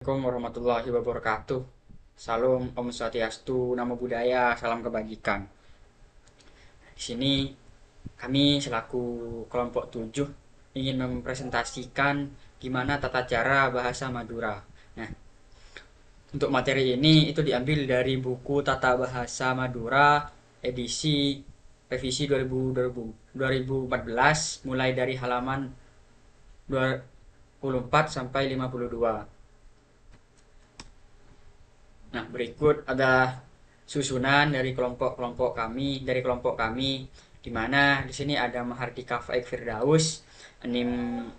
Assalamualaikum warahmatullahi wabarakatuh. Salam Om Swastiastu, Namo Buddhaya, salam kebajikan. Di sini kami selaku kelompok 7 ingin mempresentasikan gimana tata cara bahasa Madura. Nah, untuk materi ini itu diambil dari buku Tata Bahasa Madura edisi revisi 2014 mulai dari halaman 24 sampai 52. Nah, berikut ada susunan dari kelompok kami di mana di sini ada Mahardika Faik Firdaus NIM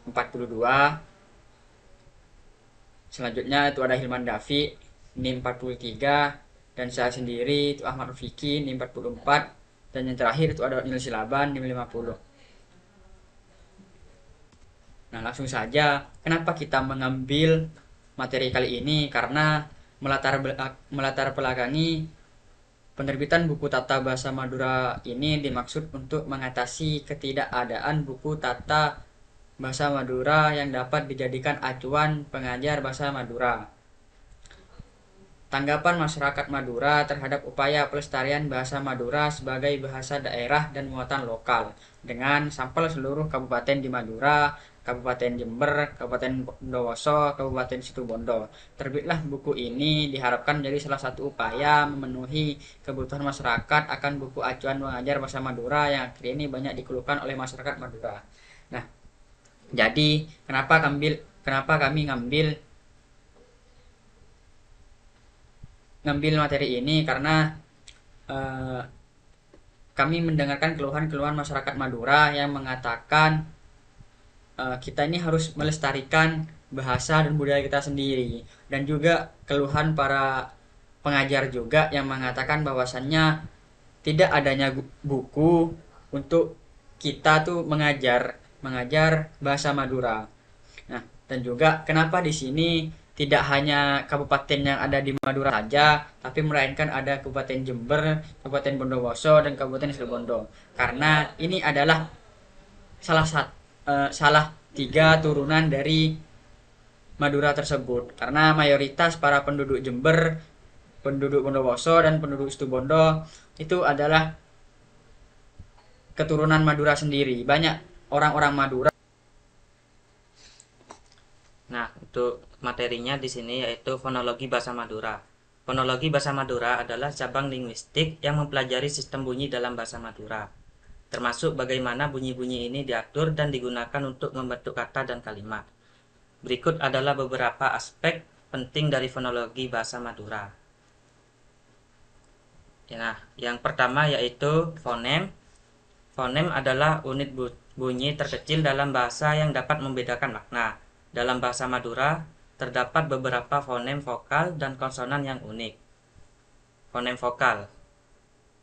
42. Selanjutnya itu ada Hilman Dafi NIM 43 dan saya sendiri itu Ahmad Rufiki NIM 44 dan yang terakhir itu ada Nil Silaban NIM 50. Nah, langsung saja kenapa kita mengambil materi kali ini, karena melatar belakangi penerbitan buku Tata Bahasa Madura ini dimaksud untuk mengatasi ketidakadaan buku Tata Bahasa Madura yang dapat dijadikan acuan pengajar bahasa Madura. Tanggapan masyarakat Madura terhadap upaya pelestarian bahasa Madura sebagai bahasa daerah dan muatan lokal dengan sampel seluruh kabupaten di Madura, Kabupaten Jember, Kabupaten Bondowoso, Kabupaten Situbondo. Terbitlah buku ini diharapkan menjadi salah satu upaya memenuhi kebutuhan masyarakat akan buku acuan mengajar bahasa Madura yang akhir ini banyak dikeluhkan oleh masyarakat Madura. Nah, jadi kenapa kami ngambil materi ini, karena eh, kami mendengarkan keluhan-keluhan masyarakat Madura yang mengatakan kita ini harus melestarikan bahasa dan budaya kita sendiri, dan juga keluhan para pengajar juga yang mengatakan bahwasannya tidak adanya buku untuk kita tuh mengajar bahasa Madura. Nah, dan juga kenapa di sini tidak hanya kabupaten yang ada di Madura saja, tapi melainkan ada Kabupaten Jember, Kabupaten Bondowoso, dan Kabupaten Situbondo. Karena ini adalah salah tiga turunan dari Madura tersebut. Karena mayoritas para penduduk Jember, penduduk Bondowoso, dan penduduk Situbondo itu adalah keturunan Madura sendiri. Banyak orang-orang Madura. Nah, untuk materinya di sini yaitu fonologi bahasa Madura. Fonologi bahasa Madura adalah cabang linguistik yang mempelajari sistem bunyi dalam bahasa Madura, termasuk bagaimana bunyi-bunyi ini diatur dan digunakan untuk membentuk kata dan kalimat. Berikut adalah beberapa aspek penting dari fonologi bahasa Madura. Nah, yang pertama yaitu fonem. Fonem adalah unit bunyi terkecil dalam bahasa yang dapat membedakan makna. Dalam bahasa Madura, terdapat beberapa fonem vokal dan konsonan yang unik. Fonem vokal.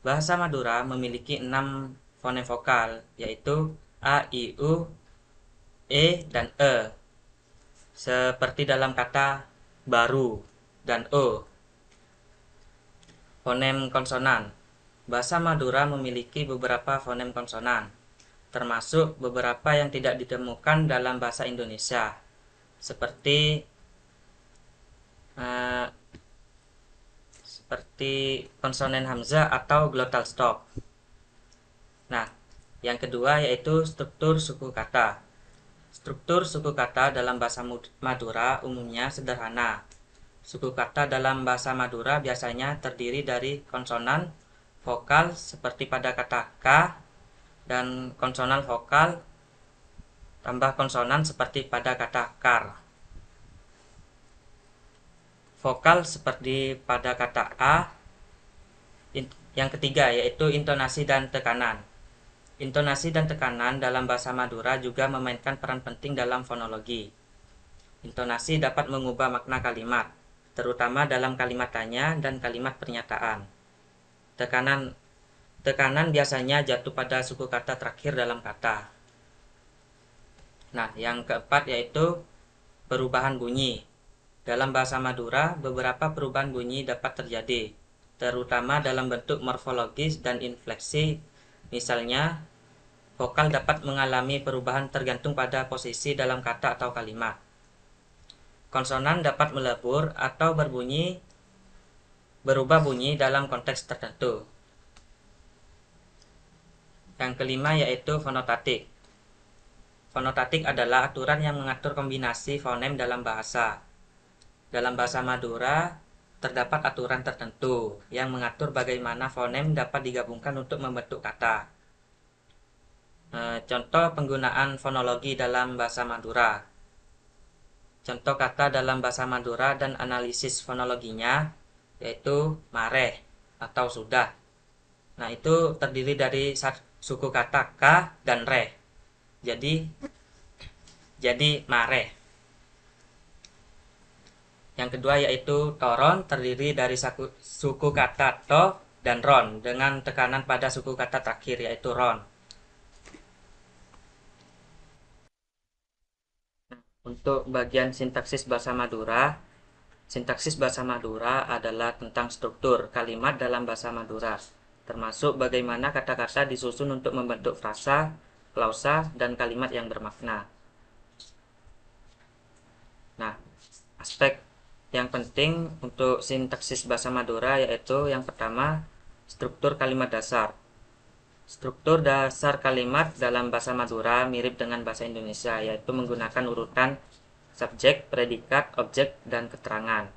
Bahasa Madura memiliki 6 fonem vokal, yaitu A, I, U, E, dan E. Seperti dalam kata baru dan O. Fonem konsonan. Bahasa Madura memiliki beberapa fonem konsonan, termasuk beberapa yang tidak ditemukan dalam bahasa Indonesia, seperti konsonan hamzah atau glottal stop. Nah, yang kedua yaitu struktur suku kata. Struktur suku kata dalam bahasa Madura umumnya sederhana. Suku kata dalam bahasa Madura biasanya terdiri dari konsonan vokal seperti pada kata K dan konsonan vokal tambah konsonan seperti pada kata kar. Vokal seperti pada kata A. Yang ketiga yaitu intonasi dan tekanan. Intonasi dan tekanan dalam bahasa Madura juga memainkan peran penting dalam fonologi. Intonasi dapat mengubah makna kalimat, terutama dalam kalimat tanya dan kalimat pernyataan. Tekanan biasanya jatuh pada suku kata terakhir dalam kata. Nah, yang keempat yaitu perubahan bunyi. Dalam bahasa Madura, beberapa perubahan bunyi dapat terjadi, terutama dalam bentuk morfologis dan infleksi. Misalnya, vokal dapat mengalami perubahan tergantung pada posisi dalam kata atau kalimat. Konsonan dapat melebur atau berubah bunyi dalam konteks tertentu. Yang kelima yaitu fonotatik. Fonotatik adalah aturan yang mengatur kombinasi fonem dalam bahasa. Dalam bahasa Madura, terdapat aturan tertentu yang mengatur bagaimana fonem dapat digabungkan untuk membentuk kata. Contoh penggunaan fonologi dalam bahasa Madura. Contoh kata dalam bahasa Madura dan analisis fonologinya yaitu mareh atau sudah. Nah, itu terdiri dari suku kata ka dan re. Jadi mareh. Yang kedua yaitu toron, terdiri dari suku kata to dan ron dengan tekanan pada suku kata terakhir yaitu ron. Untuk bagian sintaksis bahasa Madura, sintaksis bahasa Madura adalah tentang struktur kalimat dalam bahasa Madura, termasuk bagaimana kata-kata disusun untuk membentuk frasa, klausa, dan kalimat yang bermakna. Nah, aspek yang penting untuk sintaksis bahasa Madura yaitu yang pertama, struktur kalimat dasar. Struktur dasar kalimat dalam bahasa Madura mirip dengan bahasa Indonesia, yaitu menggunakan urutan subjek, predikat, objek, dan keterangan.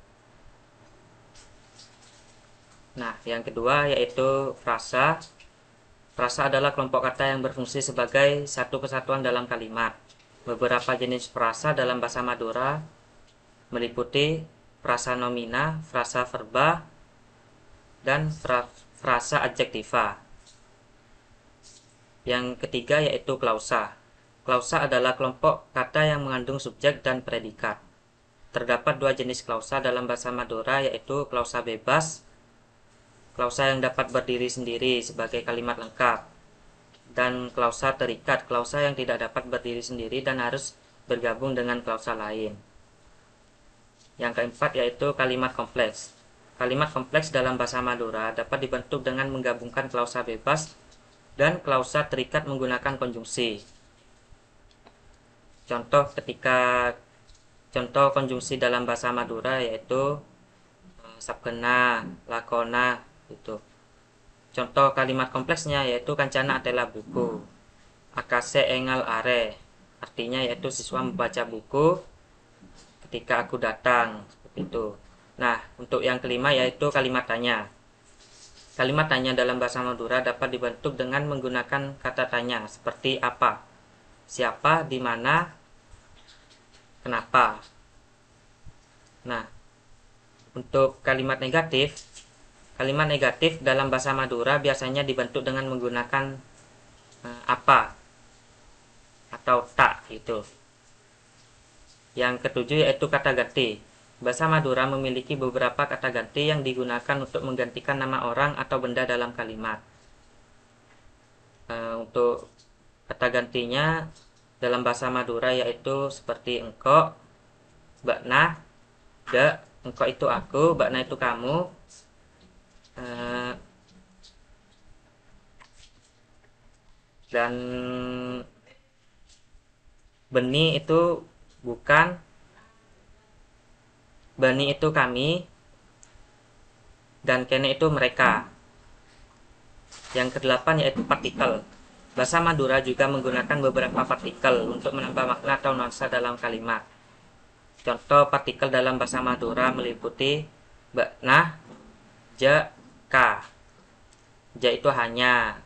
Nah, yang kedua yaitu frasa. Frasa adalah kelompok kata yang berfungsi sebagai satu kesatuan dalam kalimat. Beberapa jenis frasa dalam bahasa Madura meliputi frasa nomina, frasa verba, dan frasa adjektiva. Yang ketiga yaitu klausa. Klausa adalah kelompok kata yang mengandung subjek dan predikat. Terdapat dua jenis klausa dalam bahasa Madura yaitu klausa bebas, klausa yang dapat berdiri sendiri sebagai kalimat lengkap, dan klausa terikat, klausa yang tidak dapat berdiri sendiri dan harus bergabung dengan klausa lain. Yang keempat yaitu kalimat kompleks. Kalimat kompleks dalam bahasa Madura dapat dibentuk dengan menggabungkan klausa bebas dan klausa terikat menggunakan konjungsi. Contoh konjungsi dalam bahasa Madura yaitu sabkena, lakona, itu. Contoh kalimat kompleksnya yaitu kancana adalah buku, akase engal are, artinya yaitu siswa membaca buku ketika aku datang, seperti itu. Nah, untuk yang kelima yaitu kalimat tanya. Kalimat tanya dalam bahasa Madura dapat dibentuk dengan menggunakan kata tanya seperti apa, siapa, di mana, kenapa. Nah, untuk kalimat negatif dalam bahasa Madura biasanya dibentuk dengan menggunakan apa atau tak gitu. Yang ketujuh yaitu kata ganti. Bahasa Madura memiliki beberapa kata ganti yang digunakan untuk menggantikan nama orang atau benda dalam kalimat. Untuk kata gantinya dalam bahasa Madura yaitu seperti engkau, bakna, de, engkau itu aku, bakna itu kamu, dan beni itu bukan, bani itu kami, dan kene itu mereka. Yang kedelapan yaitu partikel. Bahasa Madura juga menggunakan beberapa partikel untuk menambah makna atau nuansa dalam kalimat. Contoh partikel dalam bahasa Madura meliputi nah, ja, ka. Ja itu hanya,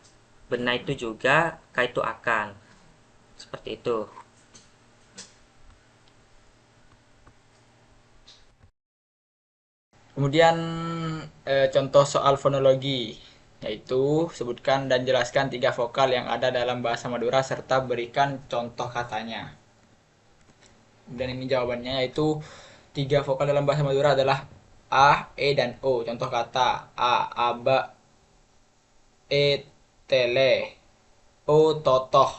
bena itu juga, ka itu akan. Seperti itu. Kemudian contoh soal fonologi, yaitu sebutkan dan jelaskan 3 vokal yang ada dalam bahasa Madura serta berikan contoh katanya. Dan ini jawabannya yaitu 3 vokal dalam bahasa Madura adalah a, e, dan o. Contoh kata a, aba, e, tele, o, totoh.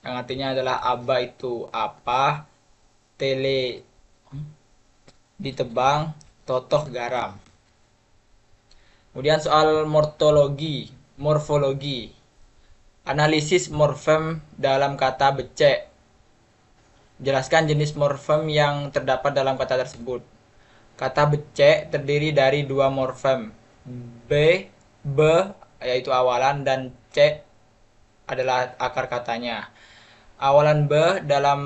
Yang artinya adalah aba itu apa, tele ditebang, totoh garam. Kemudian soal morfologi. Analisis morfem dalam kata becek. Jelaskan jenis morfem yang terdapat dalam kata tersebut. Kata becek terdiri dari dua morfem, b, yaitu awalan, dan c adalah akar katanya. Awalan b dalam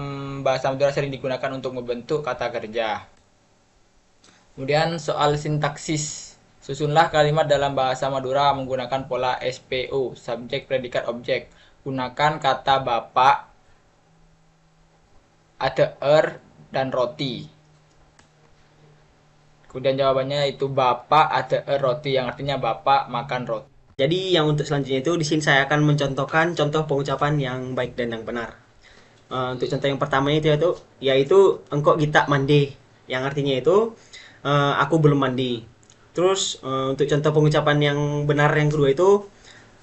bahasa Madura sering digunakan untuk membentuk kata kerja. Kemudian soal sintaksis. Susunlah kalimat dalam bahasa Madura menggunakan pola SPO, subjek, predikat, objek. Gunakan kata bapak, ada dan roti. Kemudian jawabannya itu bapak ada roti, yang artinya bapak makan roti. Jadi yang untuk selanjutnya itu di sini saya akan mencontohkan contoh pengucapan yang baik dan yang benar. Untuk contoh yang pertama itu yaitu engkau kita mandi, yang artinya itu aku belum mandi. Terus untuk contoh pengucapan yang benar yang kedua itu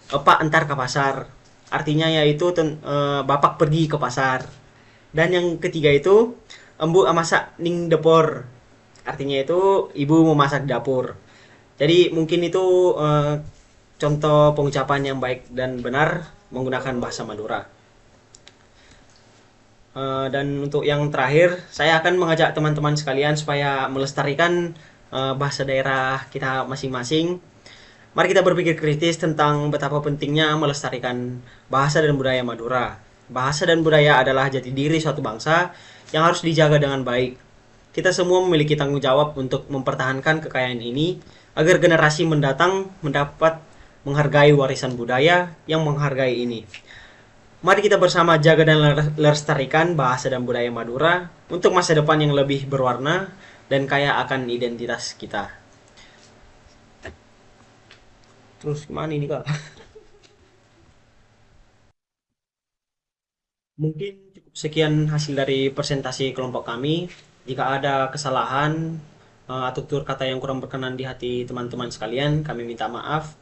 Pak entar ke pasar, artinya yaitu bapak pergi ke pasar. Dan yang ketiga itu embu masak ning dapur, artinya itu ibu memasak di dapur. Jadi mungkin itu contoh pengucapan yang baik dan benar menggunakan bahasa Madura. Dan untuk yang terakhir, saya akan mengajak teman-teman sekalian supaya melestarikan bahasa daerah kita masing-masing. Mari kita berpikir kritis tentang betapa pentingnya melestarikan bahasa dan budaya Madura. Bahasa dan budaya adalah jati diri suatu bangsa yang harus dijaga dengan baik. Kita semua memiliki tanggung jawab untuk mempertahankan kekayaan ini agar generasi mendatang mendapat menghargai warisan budaya yang menghargai ini. Mari kita bersama jaga dan lestarikan bahasa dan budaya Madura untuk masa depan yang lebih berwarna dan kaya akan identitas kita. Terus gimana ini Kak? Mungkin cukup sekian hasil dari presentasi kelompok kami. Jika ada kesalahan atau tutur kata yang kurang berkenan di hati teman-teman sekalian, kami minta maaf.